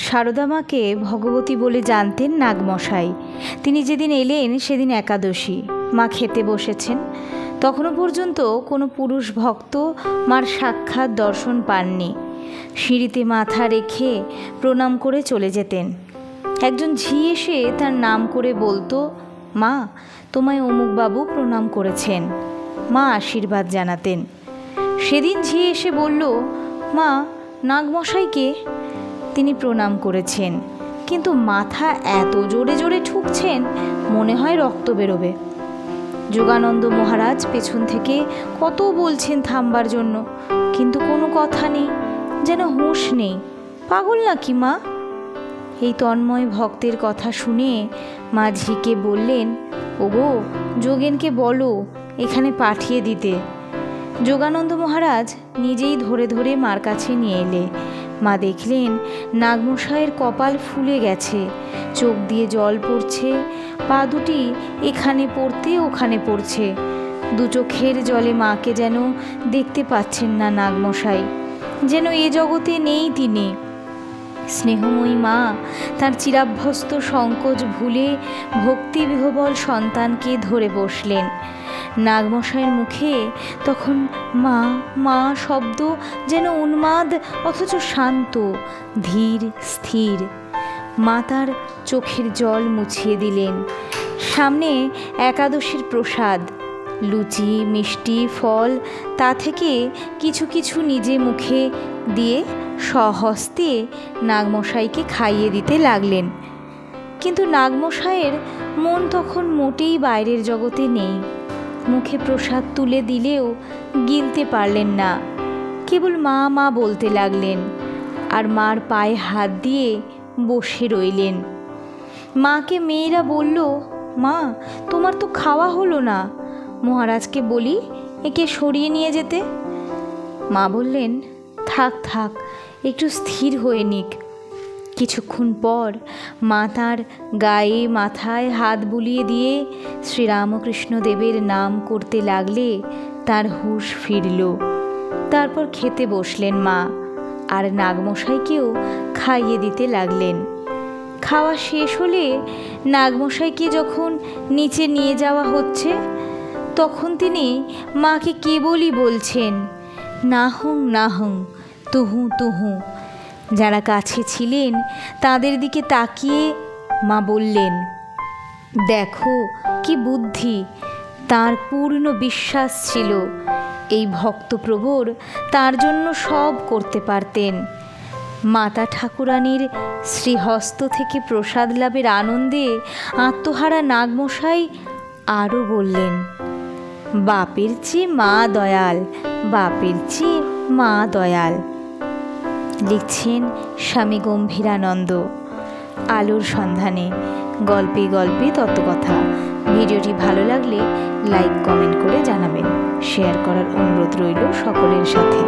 সারদা মাকে ভগবতী বলে জানতেন নাগমশাই। তিনি যেদিন এলেন সেদিন একাদশী। মা খেতে বসেছেন। তখনও পর্যন্ত কোনো পুরুষ ভক্ত মার সাক্ষাৎ দর্শন পাননি। সিঁড়িতে মাথা রেখে প্রণাম করে চলে যেতেন। একজন ঝি এসে তার নাম করে বলতো, মা, তোমায় অমুকবাবু প্রণাম করেছেন। মা আশীর্বাদ জানাতেন। সেদিন ঝি এসে বলল, মা, নাগমশাইকে। তিনি প্রণাম করেছেন, কিন্তু মাথা এত জোরে জোরে ঠুকছেন মনে হয় রক্ত বেরোবে। যোগানন্দ মহারাজ পেছন থেকে কত বলছেন থামবার জন্য, কিন্তু কোনো কথা নেই, যেন হুঁশ নেই। পাগল নাকি মা? এই তন্ময় ভক্তের কথা শুনে মা ঝিকে বললেন, ওগো, যোগেনকে বলো এখানে পাঠিয়ে দিতে। যোগানন্দ মহারাজ নিজেই ধরে ধরে মার কাছে নিয়ে এলে। মা দেখলেন নাগমশাইয়ের কপাল ফুলে গেছে, চোখ দিয়ে জল পড়ছে, পা দুটি এখানে পড়তে ওখানে পড়ছে। দু চোখের জলে মাকে যেন দেখতে পাচ্ছেন না নাগমশাই, যেন এ জগতে নেই তিনি। স্নেহময়ী মা তার চিরাভ্যস্ত সংকোচ ভুলে ভক্তিবিহ্বল সন্তানকে ধরে বসলেন। নাগমশাইয়ের মুখে তখন মা মা শব্দ যেন উন্মাদ অথচ শান্ত, ধীর, স্থির। মা তার চোখের জল মুছিয়ে দিলেন। সামনে একাদশীর প্রসাদ, লুচি, মিষ্টি, ফল, তা থেকে কিছু কিছু নিজে মুখে দিয়ে স্বহস্তে নাগমশাইকে খাইয়ে দিতে লাগলেন। কিন্তু নাগমশাইয়ের মন তখন মোটেই বাইরের জগতে নেই। মুখে প্রসাদ তুলে দিলেও গিলতে পারলেন না, কেবল মা মা বলতে লাগলেন, আর মার পায়ে হাত দিয়ে বসে রইলেন। মাকে মেয়েরা বলল, মা, তোমার তো খাওয়া হলো না, মহারাজকে বলি একে সরিয়ে নিয়ে যেতে। মা বললেন, থাক থাক, একটু স্থির হয়ে নিক। কিছুক্ষণ পর মা তার গায়ে মাথায় হাত বুলিয়ে দিয়ে শ্রীরামকৃষ্ণ দেবের নাম করতে লাগলে তার হুঁশ ফিরল। তারপর খেতে বসলেন মা, আর নাগমশাইকেও খাইয়ে দিতে লাগলেন। খাওয়া শেষ হলে নাগমশাইকে যখন নিচে নিয়ে যাওয়া হচ্ছে, তখন তিনি মাকে কেবলই বলছেন, নাহং নাহং, তুহু তুহু। যারা কাছে ছিলেন তাদের দিকে তাকিয়ে মা বললেন, দেখো কি বুদ্ধি। তার পূর্ণ বিশ্বাস ছিল এই ভক্তপ্রবর তার জন্য সব করতে পারতেন। মাতা ঠাকুরানীর শ্রীহস্ত থেকে প্রসাদ লাভের আনন্দে আত্মহারা নাগমশাই আরও বললেন, বাপের চেয়ে মা দয়াল, বাপের চেয়ে মা দয়াল। লিখছেন স্বামী গম্ভীরানন্দ। আলোর সন্ধানে, গল্পে গল্পে তত্ত্বকথা। ভিডিওটি ভালো লাগলে লাইক, কমেন্ট করে জানাবেন। শেয়ার করার অনুরোধ রইল সকলের সাথে।